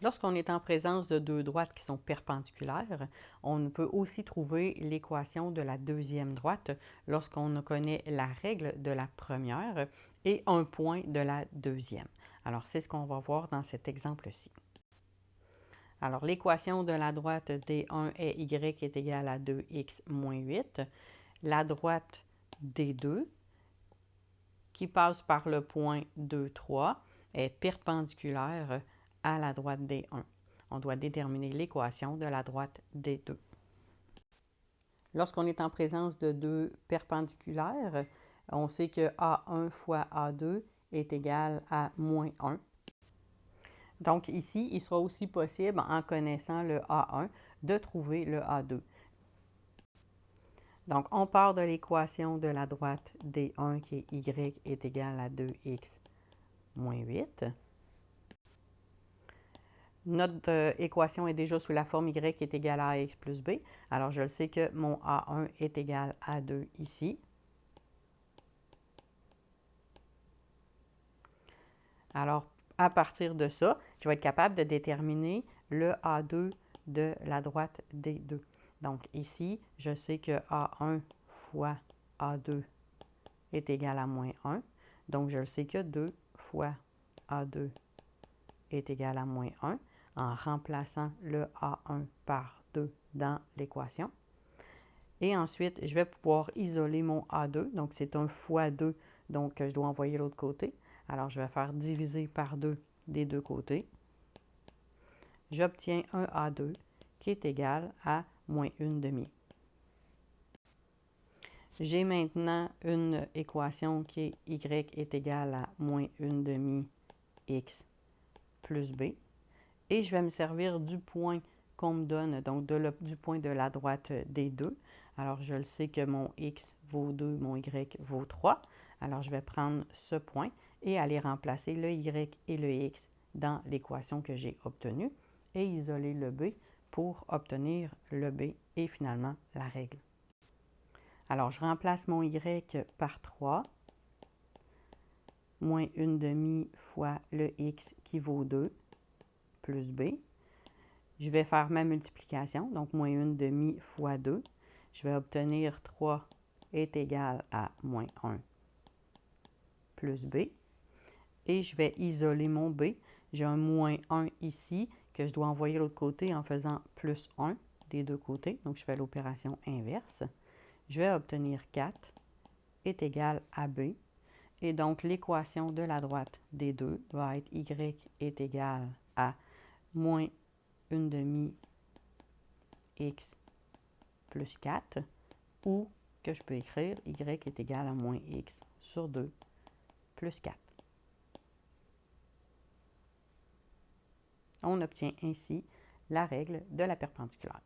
Lorsqu'on est en présence de deux droites qui sont perpendiculaires, on peut aussi trouver l'équation de la deuxième droite lorsqu'on connaît la règle de la première et un point de la deuxième. Alors, c'est ce qu'on va voir dans cet exemple-ci. Alors, l'équation de la droite D1 est y est égal à 2x moins 8. La droite D2, qui passe par le point 2, 3, est perpendiculaire à la droite D1. On doit déterminer l'équation de la droite D2. Lorsqu'on est en présence de deux perpendiculaires, on sait que A1 fois A2 est égal à moins 1. Donc ici, il sera aussi possible, en connaissant le A1, de trouver le A2. Donc, on part de l'équation de la droite D1 qui est y est égal à 2x moins 8. Notre équation est déjà sous la forme y est égal à ax plus b. Alors, je le sais que mon A1 est égal à 2 ici. Alors, à partir de ça, je vais être capable de déterminer le A2 de la droite D2. Donc, ici, je sais que A1 fois A2 est égal à moins 1. Donc, je le sais que 2 fois A2 est égal à moins 1 en remplaçant le A1 par 2 dans l'équation. Et ensuite, je vais pouvoir isoler mon A2. Donc, c'est un fois 2, donc je dois envoyer l'autre côté. Alors, je vais faire diviser par 2 des deux côtés. J'obtiens un A2 qui est égal à moins 1/2. J'ai maintenant une équation qui est y est égal à moins 1/2 x plus b. Et je vais me servir du point qu'on me donne, donc du point de la droite des deux. Alors, je le sais que mon x vaut 2, mon y vaut 3. Alors, je vais prendre ce point et aller remplacer le y et le x dans l'équation que j'ai obtenue et isoler le b pour obtenir le b et finalement la règle. Alors, je remplace mon y par 3, moins 1/2 fois le x qui vaut 2, plus b. Je vais faire ma multiplication, donc moins 1/2 fois 2. Je vais obtenir 3 est égal à moins 1 plus b. Et je vais isoler mon b. J'ai un moins 1 ici que je dois envoyer de l'autre côté en faisant plus 1 des deux côtés. Donc, je fais l'opération inverse. Je vais obtenir 4 est égal à b. Et donc, l'équation de la droite des deux va être y est égal à moins 1/2 x plus 4, ou que je peux écrire y est égal à moins x sur 2 plus 4. On obtient ainsi la règle de la perpendiculaire.